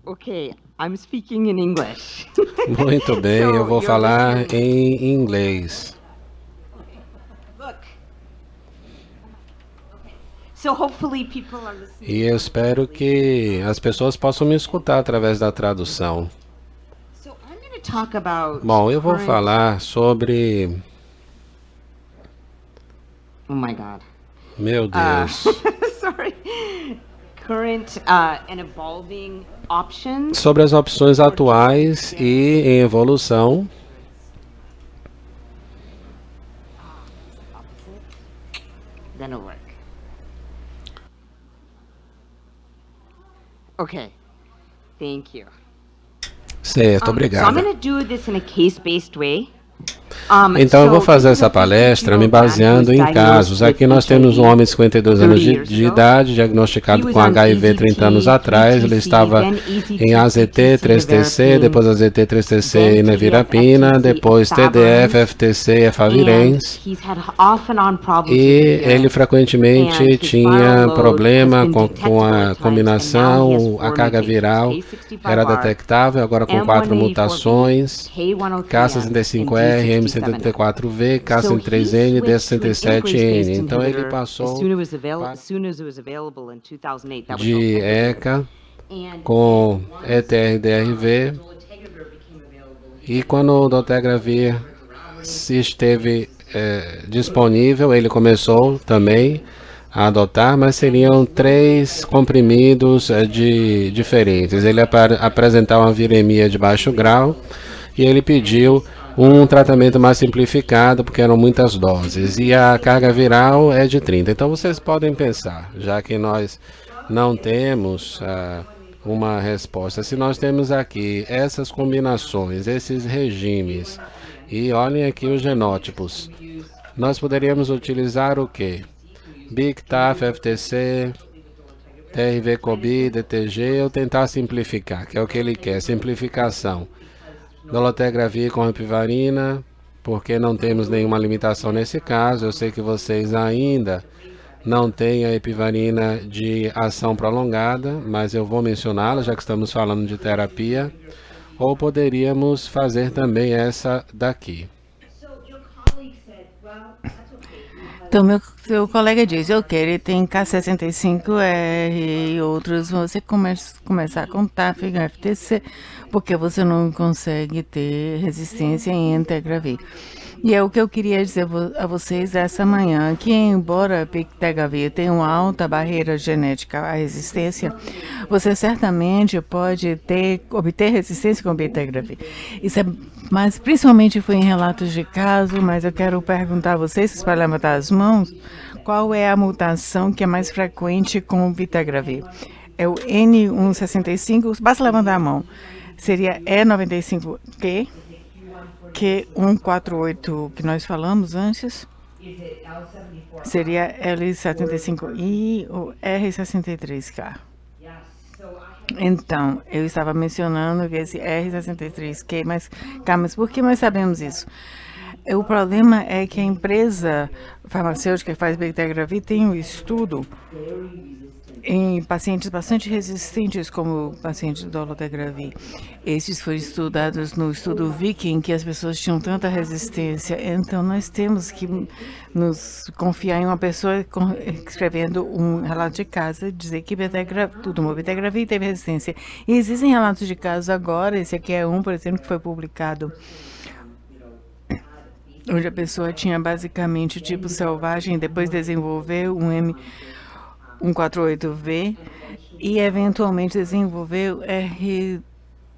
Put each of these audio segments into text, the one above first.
Okay, I'm speaking in English. Muito bem, eu So vou you're falar listening. em inglês. Look. So hopefully people are E listening eu on espero translation. que as pessoas possam me escutar através da tradução. So I'm going to talk about Bom, eu vou current. falar sobre. Oh my God. Meu Deus. Sorry. Current and evolving options. Sobre as opções atuais e em evolução. Opposite. Then it'll work. Okay. Thank you. Certo, So I'm obrigado. going to do this in a case-based way. Então eu vou fazer essa palestra me baseando em casos. Aqui nós temos um homem de 52 anos de idade, diagnosticado com HIV 30 anos atrás. Ele estava em AZT, 3TC, depois AZT, 3TC e nevirapina, depois TDF, FTC e efavirenz. E ele frequentemente tinha problema com a combinação, a carga viral era detectável, agora com 4 mutações, K65R, M74V, K103N, D67N. Então ele passou de ECA com ETR-DRV e quando o dolutegravir esteve disponível, ele começou também a adotar, mas seriam 3 comprimidos diferentes. Ele apresentava uma viremia de baixo grau e ele pediu um tratamento mais simplificado, porque eram muitas doses, e a carga viral é de 30. Então vocês podem pensar, já que nós não temos uma resposta, se nós temos aqui essas combinações, esses regimes, e olhem aqui os genótipos, nós poderíamos utilizar o que? BIC, TAF, FTC, TRV-CoB, DTG, ou tentar simplificar, que é o que ele quer, simplificação. Dolutegravir com epivarina, porque não temos nenhuma limitação nesse caso. Eu sei que vocês ainda não têm a epivarina de ação prolongada, mas eu vou mencioná-la, já que estamos falando de terapia. Ou poderíamos fazer também essa daqui. Então, seu colega diz, ok, ele tem K65R e outros, você começar a contar, fica FTC, porque você não consegue ter resistência em Entegravir. E é o que eu queria dizer a vocês essa manhã, que embora Pictegravir tenha uma alta barreira genética à resistência, você certamente pode obter resistência com Pictegravir. Isso é, mas principalmente foi em relatos de caso, mas eu quero perguntar a vocês, vocês podem levantar as mãos, qual é a mutação que é mais frequente com o Pictegravir? É o N165, basta levantar a mão. Seria E95Q, Q148 que nós falamos antes, seria L75I ou R63K. Então, eu estava mencionando que esse R63Q, mas por que nós sabemos isso? O problema é que a empresa farmacêutica que faz Pictegravir tem um estudo em pacientes bastante resistentes, como pacientes do dolutegravir. Esses foram estudados no estudo Viking, que as pessoas tinham tanta resistência. Então, nós temos que nos confiar em uma pessoa escrevendo um relato de caso, dizer que tomou Pictegravir e teve resistência. E existem relatos de casos agora, esse aqui é um, por exemplo, que foi publicado, onde a pessoa tinha basicamente tipo selvagem, depois desenvolveu um M148V e eventualmente desenvolveu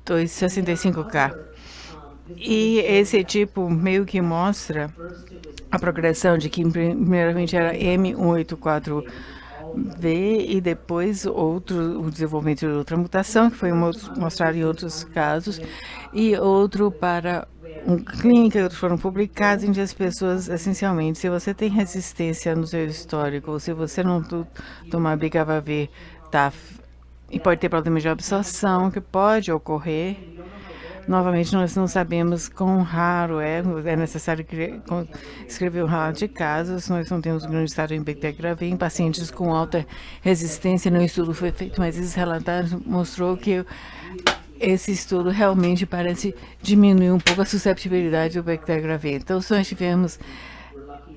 R265K. E esse tipo meio que mostra a progressão de que primeiramente era M184V e depois o desenvolvimento de outra mutação, que foi mostrado em outros casos, e outro para clínica, outros foram publicados, em que as pessoas, essencialmente, se você tem resistência no seu histórico, ou se você não tomar Bicavavir, e pode ter problemas de absorção, que pode ocorrer, Novamente, nós não sabemos quão raro é necessário escrever um relato de casos. Nós não temos um grande estado em bacterogravia em pacientes com alta resistência. No estudo foi feito, mas esses relatórios mostrou que esse estudo realmente parece diminuir um pouco a susceptibilidade do bacterogravia. Então, se nós tivermos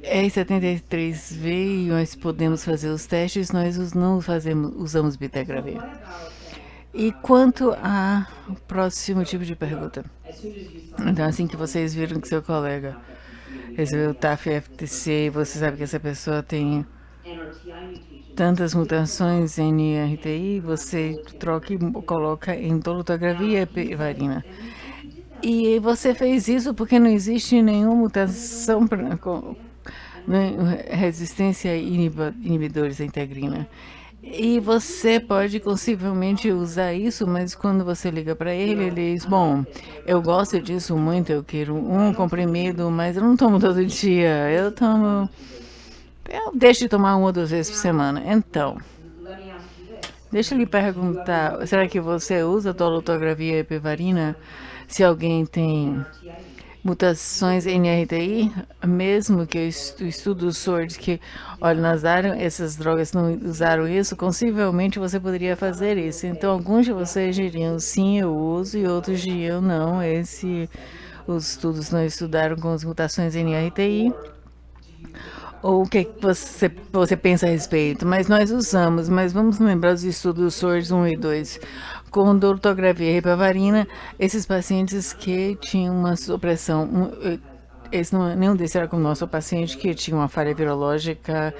R73V e nós podemos fazer os testes, nós não usamos bacterogravia. E quanto ao próximo tipo de pergunta? Então, assim que vocês viram que seu colega recebeu o TAF-FTC e você sabe que essa pessoa tem tantas mutações em NRTI, você troca e coloca em dolutegravir heparina. E você fez isso porque não existe nenhuma mutação resistência a inibidores da integrina. E você pode possivelmente usar isso, mas quando você liga para ele, ele diz, bom, eu gosto disso muito, eu quero um comprimido, mas eu não tomo todo dia, eu deixo de tomar 1 ou 2 vezes por semana. Então, deixa eu lhe perguntar, será que você usa dolutegravir heparina se alguém tem mutações em NRTI, mesmo que o estudo SWORD que usaram essas drogas não usaram isso, possivelmente você poderia fazer isso. Então, alguns de vocês diriam sim, eu uso, e outros diriam não, os estudos não estudaram com as mutações em NRTI. Ou o que você pensa a respeito? Mas nós usamos, mas vamos lembrar dos estudos SWORD 1 e 2. Com dolutegravir e heparina, esses pacientes que tinham uma supressão, nenhum desses era como nosso paciente que tinha uma falha virológica,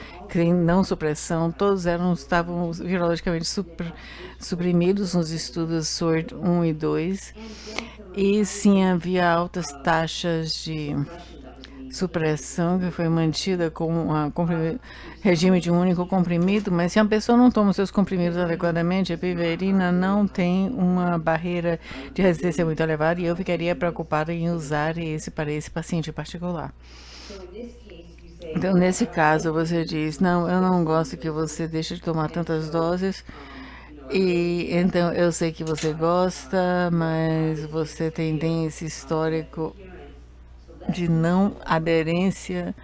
não supressão, todos estavam virologicamente suprimidos nos estudos SWORD 1 e 2, e sim havia altas taxas de supressão que foi mantida com regime de um único comprimido, mas se a pessoa não toma os seus comprimidos adequadamente, a piverina não tem uma barreira de resistência muito elevada e eu ficaria preocupada em usar esse para esse paciente em particular. Então, nesse caso, você diz, não, eu não gosto que você deixe de tomar tantas doses, e então eu sei que você gosta, mas você tem esse histórico de não aderência,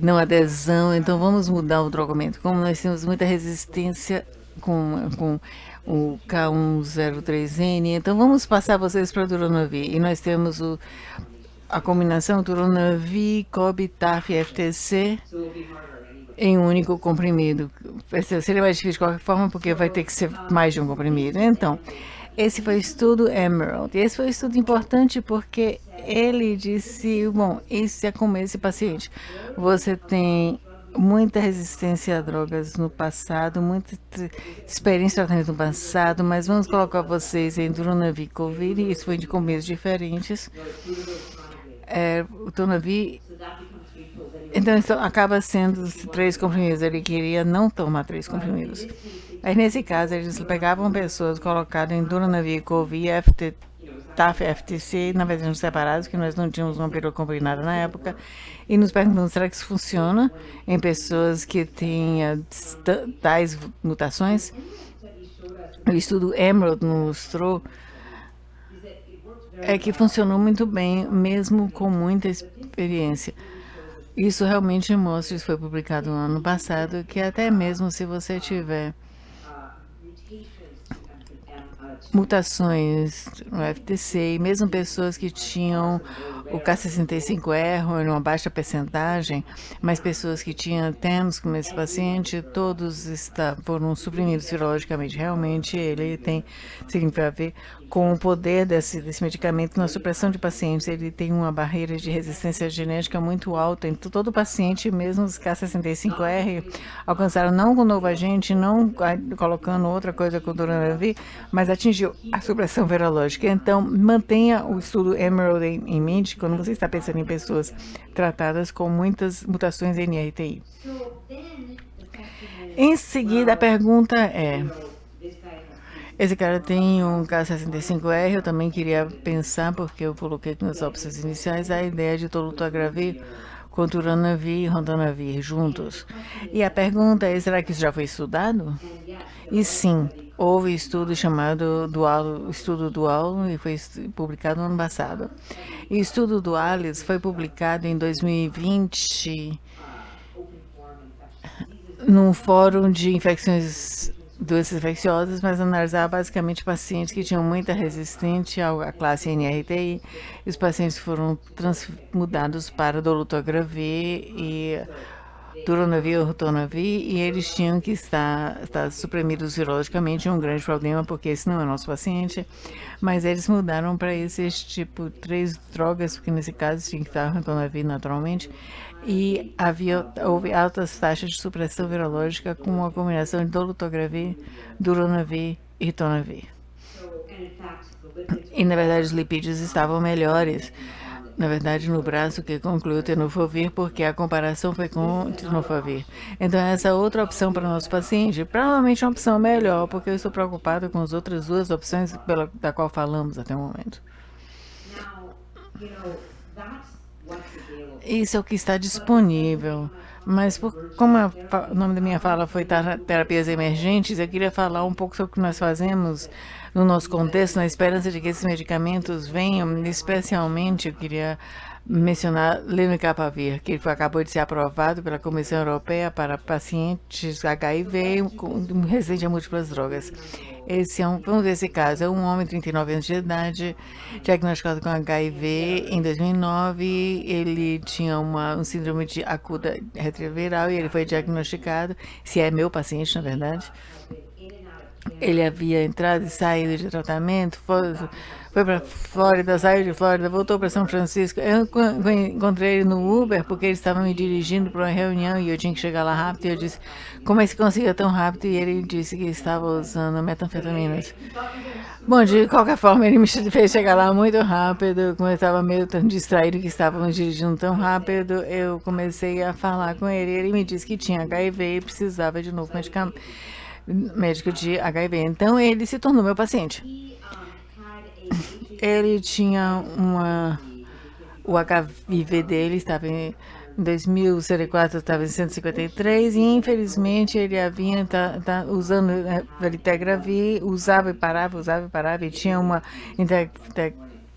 não adesão, então vamos mudar o drogamento. Como nós temos muita resistência com o K103N, então vamos passar vocês para o Duronavir. E nós temos a combinação Duronavir, COB, TAF e FTC em um único comprimido. Seria mais difícil de qualquer forma, porque vai ter que ser mais de um comprimido. Então, esse foi o estudo Emerald. E esse foi um estudo importante porque ele disse, bom, isso é como esse paciente. Você tem muita resistência a drogas no passado, muita experiência de tratamento no passado, mas vamos colocar vocês em Duronavir Covid, e isso foi de começos diferentes. O Duronavir, então isso acaba sendo 3 comprimidos. Ele queria não tomar 3 comprimidos. Aí, nesse caso, eles pegavam pessoas colocadas em Duronavir, Covid, TAF, FTC, na verdade, separados, que nós não tínhamos uma pílula combinada na época, e nos perguntando, será que isso funciona em pessoas que têm tais mutações? O estudo Emerald mostrou que funcionou muito bem, mesmo com muita experiência. Isso realmente mostra, isso foi publicado no ano passado, que até mesmo se você tiver mutações no FTC, e mesmo pessoas que tinham o K65R em uma baixa percentagem, mas pessoas que tinham TEMS, como esse paciente, todos foram suprimidos virologicamente. Realmente, ele significa a ver com o poder desse medicamento na supressão de pacientes. Ele tem uma barreira de resistência genética muito alta. Então, todo paciente, mesmo os K65R, alcançaram não com novo agente, não colocando outra coisa com o Duronavir, mas atingiu a supressão virológica. Então, mantenha o estudo Emerald em mente quando você está pensando em pessoas tratadas com muitas mutações em NRTI. Em seguida, a pergunta é: esse cara tem um K65R, eu também queria pensar, porque eu coloquei nas opções iniciais a ideia de dolutegravir com Duronavir e Ritonavir juntos. E a pergunta é, será que isso já foi estudado? E sim, houve estudo chamado estudo dual, e foi publicado no ano passado. O estudo dualis foi publicado em 2020 num fórum de doenças infecciosas, mas analisava basicamente pacientes que tinham muita resistência à classe NRTI. Os pacientes foram mudados para dolutegravir e Duronavir ou Ritonavir, e eles tinham que estar suprimidos virologicamente, um grande problema, porque esse não é nosso paciente, mas eles mudaram para esses tipo 3 drogas, porque nesse caso tinha que estar Ritonavir naturalmente, e houve altas taxas de supressão virológica com uma combinação de dolutegravir, Duronavir e Ritonavir. E na verdade os lipídios estavam melhores, na verdade, no braço, que concluiu tenofovir, porque a comparação foi com tenofovir. Então, essa outra opção para o nosso paciente, provavelmente é uma opção melhor, porque eu estou preocupado com as outras 2 opções da qual falamos até o momento. Isso é o que está disponível. Mas como o nome da minha fala foi terapias emergentes, eu queria falar um pouco sobre o que nós fazemos no nosso contexto, na esperança de que esses medicamentos venham. Especialmente, eu queria mencionar lenacapavir, que acabou de ser aprovado pela Comissão Europeia para pacientes HIV resistentes a múltiplas drogas. Vamos ver esse caso. É um homem de 39 anos de idade, diagnosticado com HIV em 2009. Ele tinha um síndrome aguda retroviral e ele foi diagnosticado, se é meu paciente, na verdade. Ele havia entrado e saído de tratamento, foi para Flórida, saiu de Flórida, voltou para São Francisco. Eu encontrei ele no Uber, porque ele estava me dirigindo para uma reunião e eu tinha que chegar lá rápido. E eu disse, como é que você conseguia tão rápido? E ele disse que estava usando metanfetaminas. Bom, de qualquer forma, ele me fez chegar lá muito rápido. Como eu estava meio tão distraído que estávamos dirigindo tão rápido, eu comecei a falar com ele. Ele me disse que tinha HIV e precisava de novo médico de HIV. Então, ele se tornou meu paciente. Ele tinha o HIV dele estava em 2000, o CD4 estava em 153 e infelizmente ele havia usando Valtegravir, usava e parava e tinha uma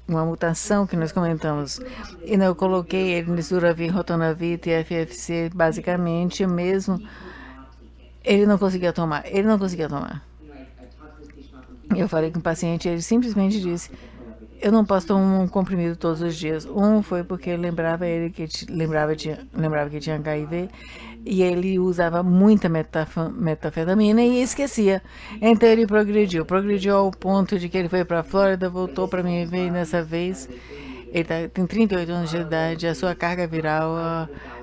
mutação que nós comentamos. E eu coloquei ele nesse Duravir, Ritonavir, TFFC, basicamente mesmo. Ele não conseguia tomar. Eu falei com o paciente, ele simplesmente disse, eu não posso tomar um comprimido todos os dias. Foi porque lembrava que tinha HIV e ele usava muita metafetamina e esquecia. Então ele progrediu ao ponto de que ele foi para a Flórida, voltou para mim e dessa vez ele tem 38 anos de idade, a sua carga viral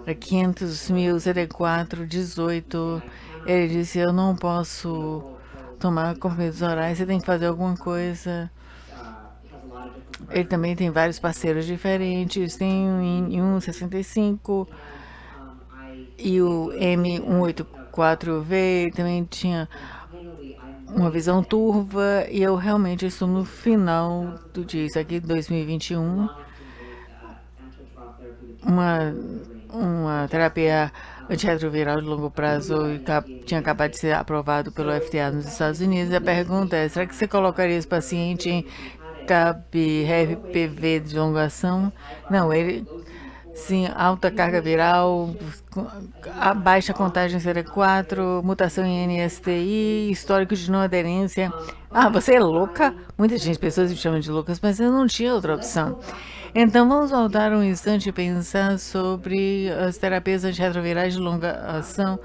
é 500 mil, CD4, 18. Ele disse, eu não posso tomar comprimidos orais, você tem que fazer alguma coisa. Ele também tem vários parceiros diferentes, tem um 65 e o M184V, ele também tinha uma visão turva, e eu realmente estou no final do dia, isso aqui 2021, uma terapia antirretroviral de longo prazo tinha acabado de ser aprovado pelo FDA nos Estados Unidos. A pergunta é, será que você colocaria esse paciente em HPV de longa ação? Não, ele sim, alta carga viral, baixa contagem CD4, mutação em NSTI, histórico de não aderência. Você é louca? Pessoas me chamam de loucas, mas eu não tinha outra opção. Então, vamos voltar um instante e pensar sobre as terapias antirretrovirais de longa ação.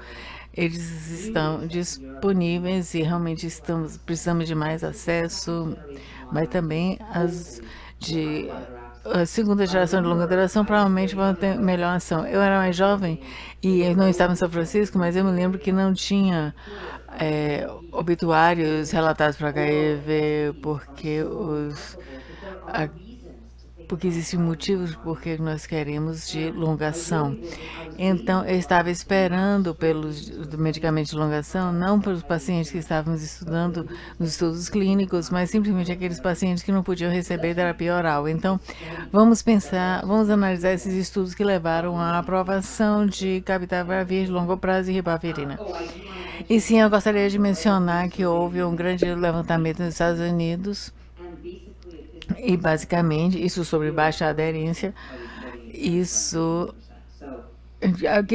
Eles estão disponíveis e realmente precisamos de mais acesso, mas também as de a segunda geração de longa duração provavelmente vão ter melhor ação. Eu era mais jovem e eu não estava em São Francisco, mas eu me lembro que não tinha obituários relatados para HIV, porque existem motivos porque nós queremos de longa ação. Então, eu estava esperando pelos medicamentos de longa ação, não pelos pacientes que estávamos estudando nos estudos clínicos, mas simplesmente aqueles pacientes que não podiam receber terapia oral. Então, vamos analisar esses estudos que levaram à aprovação de capivaravir de longo prazo e ribavirina. E sim, eu gostaria de mencionar que houve um grande levantamento nos Estados Unidos e basicamente isso sobre baixa aderência, isso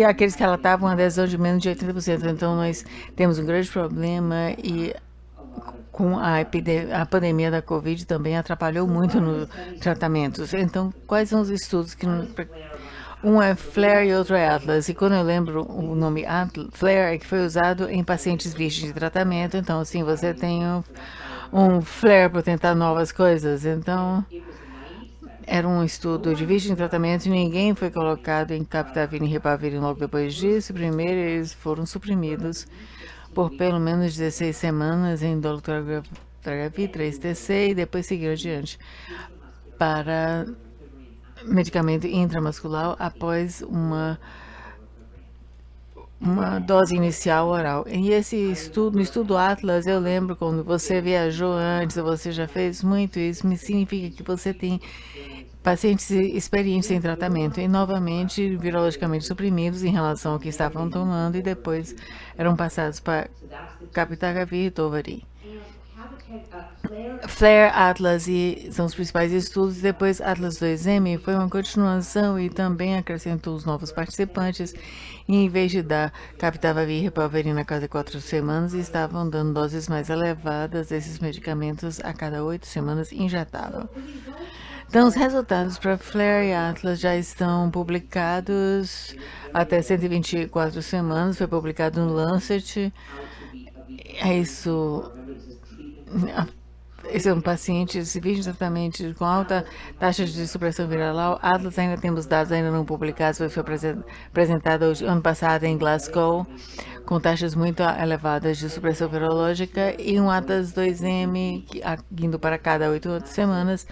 aqueles que relatavam adesão de menos de 80%. Então nós temos um grande problema e com a pandemia da Covid também atrapalhou muito nos tratamentos. Então, quais são os estudos que... Um é Flare e outro é Atlas. E quando eu lembro o nome Flare é que foi usado em pacientes virgens de tratamento. Então, assim, você tem um Flare para tentar novas coisas. Então, era um estudo de virgem de tratamento e ninguém foi colocado em captavir e ribavirin logo depois disso. Primeiro, eles foram suprimidos por pelo menos 16 semanas em dolutegravir 3-TC e depois seguiram adiante para medicamento intramuscular após uma dose inicial oral. E esse estudo, no estudo Atlas, eu lembro quando você viajou antes, você já fez muito isso, me significa que você tem pacientes experientes em tratamento e novamente virologicamente suprimidos em relação ao que estavam tomando e depois eram passados para capitegravir e ritonavir. Flare, Atlas são os principais estudos. Depois Atlas 2M foi uma continuação e também acrescentou os novos participantes. E em vez de dar capitegravir e ribavirin a cada 4 semanas, estavam dando doses mais elevadas desses medicamentos a cada 8 semanas injetável. Então, os resultados para Flare e Atlas já estão publicados até 124 semanas. Foi publicado no Lancet. Esses são pacientes civis de tratamento com alta taxa de supressão viral. Atlas ainda temos dados ainda não publicados, foi apresentado ano passado em Glasgow, com taxas muito elevadas de supressão virológica, e um Atlas 2M, indo para cada 8 semanas,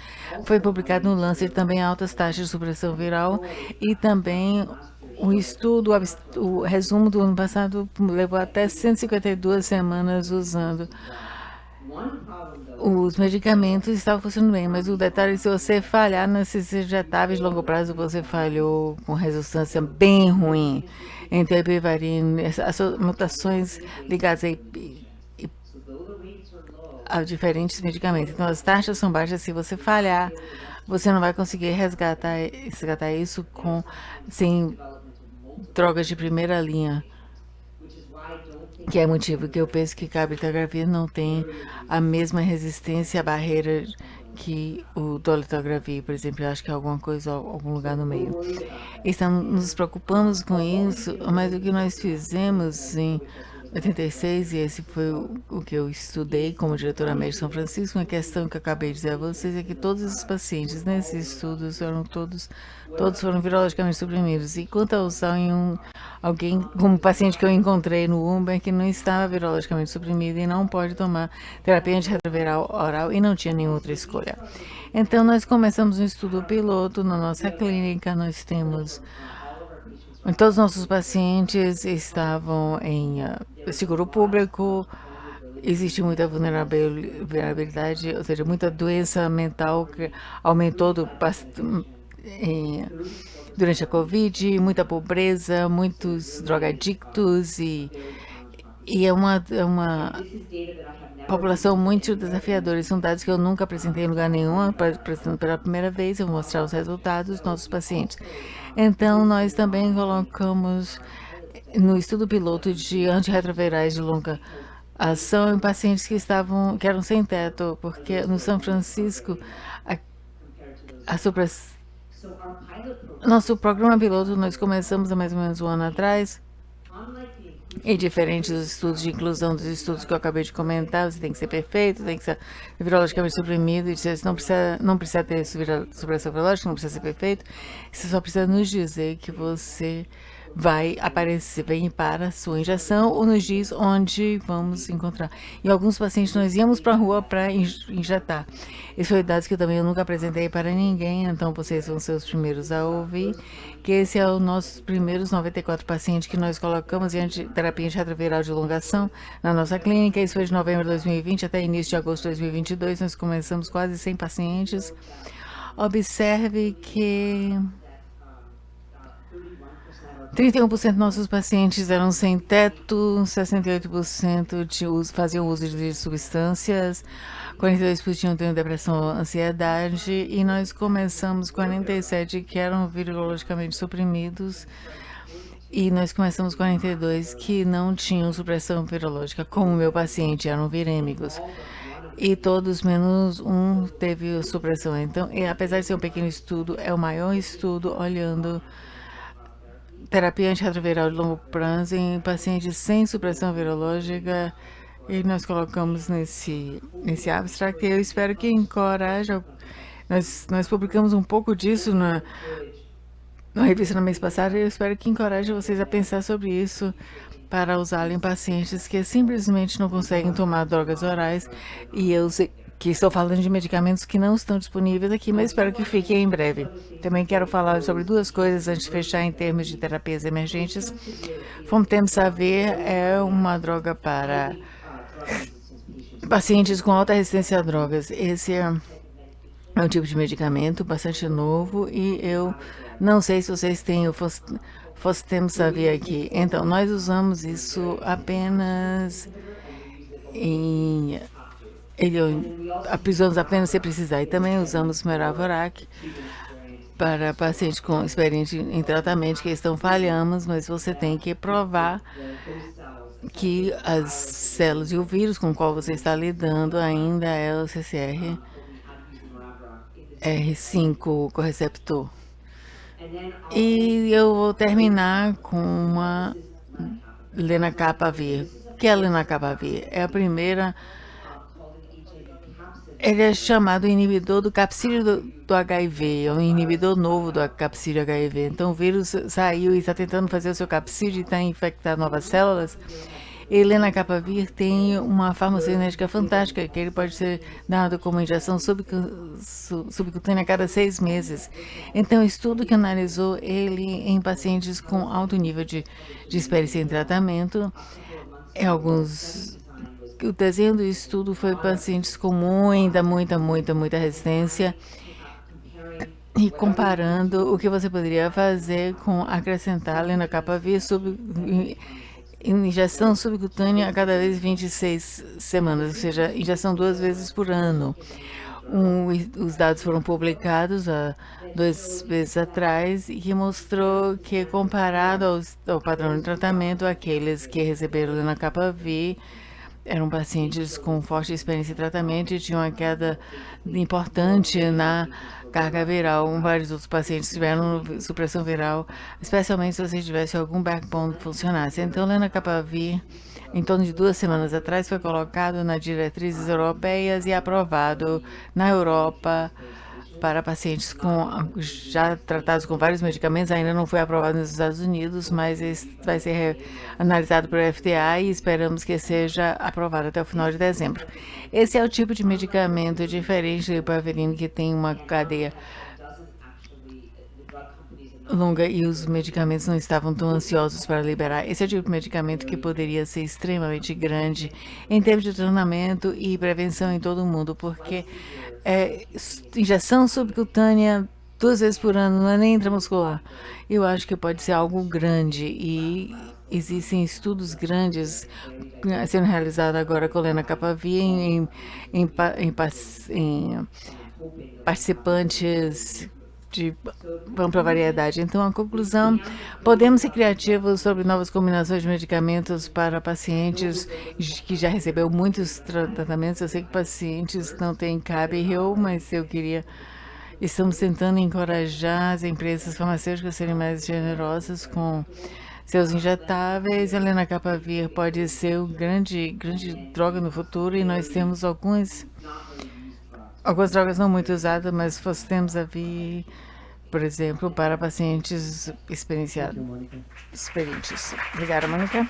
foi publicado no Lancet, também altas taxas de supressão viral, e também o estudo, o resumo do ano passado levou até 152 semanas usando os medicamentos, estavam funcionando bem, mas o detalhe é se você falhar nesses injetáveis de longo prazo, você falhou com resultância bem ruim. Então, epivarin, as mutações ligadas a diferentes medicamentos. Então, as taxas são baixas. Se você falhar, você não vai conseguir resgatar isso sem drogas de primeira linha. Que é motivo que eu penso que capitegravir não tem a mesma resistência à barreira que o dolutegravir, por exemplo. Eu acho que é alguma coisa, algum lugar no meio. Estamos nos preocupamos com isso, mas o que nós fizemos em 86, e esse foi o que eu estudei como diretora médica de São Francisco, uma questão que eu acabei de dizer a vocês é que todos os pacientes nesses estudos foram todos foram virologicamente suprimidos. E quanto a usar em alguém, como paciente que eu encontrei no Uber, que não estava virologicamente suprimido e não pode tomar terapia antirretroviral oral e não tinha nenhuma outra escolha. Então, nós começamos um estudo piloto na nossa clínica, nós temos... Todos os nossos pacientes estavam em seguro público, existe muita vulnerabilidade, ou seja, muita doença mental que aumentou durante a Covid, muita pobreza, muitos drogadictos e é uma população muito desafiadora. São dados que eu nunca apresentei em lugar nenhum, apresentando pela primeira vez, eu vou mostrar os resultados dos nossos pacientes. Então, nós também colocamos no estudo piloto de antirretrovirais de longa ação em pacientes que eram sem teto, porque no São Francisco, nosso programa piloto nós começamos há mais ou menos um ano atrás, e diferentes dos estudos de inclusão dos estudos que eu acabei de comentar, você tem que ser perfeito, tem que ser virologicamente suprimido, e você não precisa ter supressão virológica, não precisa ser perfeito, você só precisa nos dizer que você vai aparecer, vem para a sua injeção ou nos diz onde vamos encontrar. E alguns pacientes nós íamos para a rua para injetar. Esses foram dados que eu também nunca apresentei para ninguém, então vocês vão ser os primeiros a ouvir, que esse é o nossos primeiros 94 pacientes que nós colocamos em terapia antirretroviral de longa ação na nossa clínica. Isso foi de novembro de 2020 até início de agosto de 2022, nós começamos quase 100 pacientes. Observe que 31% dos nossos pacientes eram sem teto, 68% faziam uso de substâncias, 42% tinham depressão, ansiedade, e nós começamos 47 que eram virologicamente suprimidos, e nós começamos 42 que não tinham supressão virológica, como meu paciente, eram virêmicos. E todos menos um teve supressão. Então, apesar de ser um pequeno estudo, é o maior estudo olhando terapia antirretroviral de longo prazo em pacientes sem supressão virológica, e nós colocamos nesse abstract. Eu espero que encoraje. Nós publicamos um pouco disso na revista no mês passado, e eu espero que encoraje vocês a pensar sobre isso para usá-lo em pacientes que simplesmente não conseguem tomar drogas orais. E eu sei que estou falando de medicamentos que não estão disponíveis aqui, mas espero que fiquem em breve. Também quero falar sobre duas coisas antes de fechar em termos de terapias emergentes. Fomtemsaver é uma droga para pacientes com alta resistência a drogas. Esse é um tipo de medicamento bastante novo, e eu não sei se vocês têm o Fostemsavir aqui. Então, nós usamos isso apenas usamos apenas se precisar. E também usamos Meravorac para pacientes com experiência em tratamento que estão falhando, mas você tem que provar que as células e o vírus com o qual você está lidando ainda é o CCR5 correceptor. E eu vou terminar com uma lenacapavir. O que é lenacapavir? É a primeira. Ele é chamado inibidor do capsídeo do HIV, é um inibidor novo do capsídeo HIV. Então o vírus saiu e está tentando fazer o seu capsídeo e está infectando novas células. E lenacapavir tem uma farmacocinética fantástica, que ele pode ser dado como injeção subcutânea a cada 6 meses. Então, o estudo que analisou ele em pacientes com alto nível de experiência em tratamento, o desenho do estudo foi pacientes com muita resistência, e comparando o que você poderia fazer com acrescentar lenacapavir injeção subcutânea a cada vez 26 semanas, ou seja, injeção 2 vezes por ano. Os dados foram publicados há 2 meses atrás, e que mostrou que, comparado ao padrão de tratamento, aqueles que receberam lenacapavir eram pacientes com forte experiência em tratamento e tinham uma queda importante na carga viral. Vários outros pacientes tiveram supressão viral, especialmente se você tivesse algum backbone que funcionasse. Então, lenacapavir, em torno de 2 semanas atrás, foi colocado nas diretrizes europeias e aprovado na Europa para pacientes já tratados com vários medicamentos. Ainda não foi aprovado nos Estados Unidos, mas vai ser analisado pelo FDA e esperamos que seja aprovado até o final de dezembro. Esse é o tipo de medicamento diferente do ipaverino, que tem uma cadeia longa e os medicamentos não estavam tão ansiosos para liberar. Esse é o tipo de medicamento que poderia ser extremamente grande em termos de tratamento e prevenção em todo o mundo, porque injeção subcutânea 2 vezes por ano, não é nem intramuscular. Eu acho que pode ser algo grande, e existem estudos grandes sendo realizados agora com lenacapavir em participantes de ampla variedade. Então, a conclusão: podemos ser criativos sobre novas combinações de medicamentos para pacientes que já recebeu muitos tratamentos. Eu sei que pacientes não têm Cabirel, mas estamos tentando encorajar as empresas farmacêuticas a serem mais generosas com seus injetáveis. A lenacapavir pode ser uma grande droga no futuro, e nós temos algumas drogas não muito usadas, mas Fostemsavir, por exemplo, para pacientes experientes. Obrigada, Mônica.